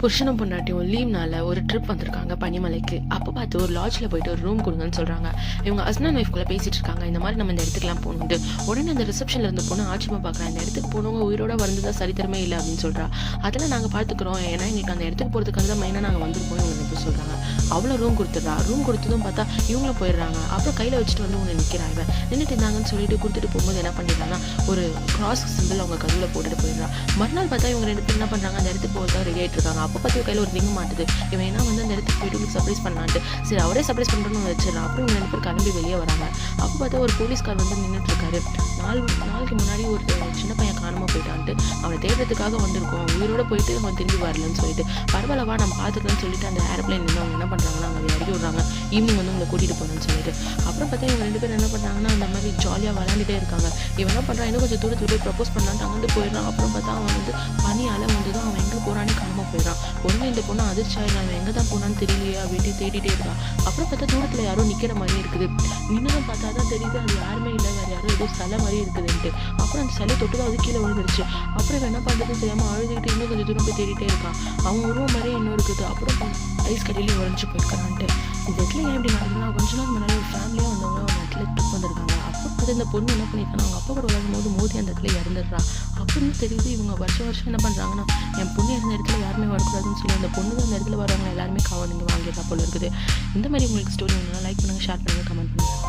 புருஷனும் பொண்டாட்டியும் லீவ்னால ஒரு ட்ரிப் வந்திருக்காங்க பனிமலைக்கு. அப்போ பார்த்து ஒரு லாட்ஜில் போயிட்டு ஒரு ரூம் கொடுங்கன்னு சொல்கிறாங்க. இவங்க ஹஸ்பண்ட் ஒய்ஃப்குள்ளே பேசிட்டு இருக்காங்க, இந்த மாதிரி நம்ம இந்த இடத்துக்குலாம் போகணுன்ட்டு. உடனே அந்த ரிசப்ஷனில் இருந்த பொண்ணு ஆச்சரியமாக பார்க்குறேன், இந்த இடத்துக்கு போனவங்க உயிரோட வந்ததா சரித்திரமே இல்லை அப்படின்னு சொல்கிறா. அதெல்லாம் நாங்கள் பார்த்துக்குறோம், ஏன்னா எங்களுக்கு அந்த இடத்துக்கு போகிறதுக்காக தான் மெயினாக நாங்கள் வந்திருக்கோம் இவங்க எப்படி சொல்கிறாங்க. அவ்வளோ ரூம் கொடுத்துட்றா. ரூம் கொடுத்ததும் பார்த்தா இவங்களும் போயிடுறாங்க. அப்புறம் கையில் வச்சுட்டு வந்து ஒன்று நிற்கிறாங்க. நின்றுட்டு இருந்தாங்கன்னு சொல்லிட்டு கொடுத்துட்டு போகும்போது என்ன பண்ணிடுறாங்கன்னா ஒரு கிராஸ் சிம்பிள் அவங்க கதவுல போட்டுட்டு போயிடுறா. மறுநாள் பார்த்தா இவங்க ரெண்டு பேர் என்ன பண்ணுறாங்க, அந்த இடத்துக்கு போகிறதா ரெடி ஆகிட்டு இருக்காங்க. அப்போ பார்த்து கையில் ஒரு ரிங் மாட்டுது. இவன் ஏன்னா வந்து அந்த இடத்துக்கு போயிட்டு சர்ப்ரைஸ் பண்ணலான்ட்டு சரி அவரே சர்ப்ரைஸ் பண்ணுறோன்னு வச்சிடலாம். அப்புறம் இவங்க ரெண்டு பேர் கிளம்பி வெளியே வராங்க. அப்போ பார்த்தா ஒரு போலீஸ்கார் வந்து நின்றுட்டு இருக்காரு. நாளைக்கு முன்னாடி ஒரு சின்ன பையன் காணாமல் போயிட்டான்ட்டு அவனை தேடுறதுக்காக வந்திருக்கோம், உயிரோட போயிட்டு அவன் திரும்பி வரலன்னு சொல்லிட்டு பரவாயில்லவா நம்ம பார்த்துக்கலாம்னு சொல்லிட்டு அந்த ஏரோப்ளைன் நின்று அவங்க என்ன பண்ணுறாங்கன்னா அவங்க இறக்கி விடுறாங்க. ஈவினிங் வந்து உங்களை கூட்டிகிட்டு போகணும்னு சொல்லிட்டு. அப்புறம் பார்த்தா இவங்க ரெண்டு பேரும் என்ன பண்ணுறாங்கன்னா அந்த மாதிரி ஜாலியாக விளாண்டுட்டே இருக்காங்க. இவன் என்ன பண்ணுறான், இன்னும் கொஞ்சம் தூரத்தில் போய் ப்ரப்போஸ் பண்ணலான்ட்டு அங்கே போயிடறான். அப்புறம் பார்த்தா அவன் வந்து பனியால் வந்து தான் அவன் எங்கே போகிறான்னு காணாமல் போயிடறான். உடனே இந்த பொண்ணு அதிர்ச்சி ஆயிடலாம், அவன் எங்கே தான் போனான்னு தெரியலையே அப்படின்னு தேடிட்டே இருக்கான். அப்புறம் பார்த்தா தூரத்தில் யாரோ நிற்கிற மாதிரி இருக்குது. நின்றுதான் பார்த்தா தான் தெரியுது அது யாருமே இல்லை, வேறு யாரோ ஏதோ சிலை மாதிரி இருக்குதுன்ட்டு. அப்புறம் அந்த சிலை தொட்டு தான் அது கீழே விழுந்துருச்சு. அப்புறம் இவன் என்ன பண்ணுறதுன்னு தெரியாமல் அழுதுகிட்டு இன்னும் கொஞ்சம் தூரம் போய் தேடிட்டே இருக்கான். அவன் உருவம் மாதிரியே இன்னும் இருக்குது. அப்புறம் ஐஸ் கடையிலேயே உடஞ்சி போயிருக்கான்ட்டு. இந்த இடத்துல ஏன் இப்படி நடக்குதுன்னா கொஞ்ச நாள் முன்னாடி ஒரு ஃபேமிலியாக வந்தவங்க அவங்க இடத்துல ட்ரிப் வந்திருக்காங்க. அப்போ பார்த்து இந்த பொண்ணு என்ன பண்ணியிருக்காங்க, அவங்க அப்பா கூட விளையாடும் போது மோதி அந்த இடத்துல இறந்துடுறா. அப்படின்னு தெரியுது. இவங்க வருஷம் என்ன பண்ணுறாங்கன்னா என் பொண்ணு இருந்த இடத்துல யாருமே வரக்கூடாதுன்னு சொல்லி அந்த பொண்ணு அந்த இடத்துல வரவங்க எல்லாருமே காவல் நீங்கள் வாங்கிடுறா போல இருக்குது. இந்த மாதிரி உங்களுக்கு ஸ்டோரி ஒன்று லைக் பண்ணுங்கள், ஷேர் பண்ணுங்கள், கமெண்ட் பண்ணுங்கள்.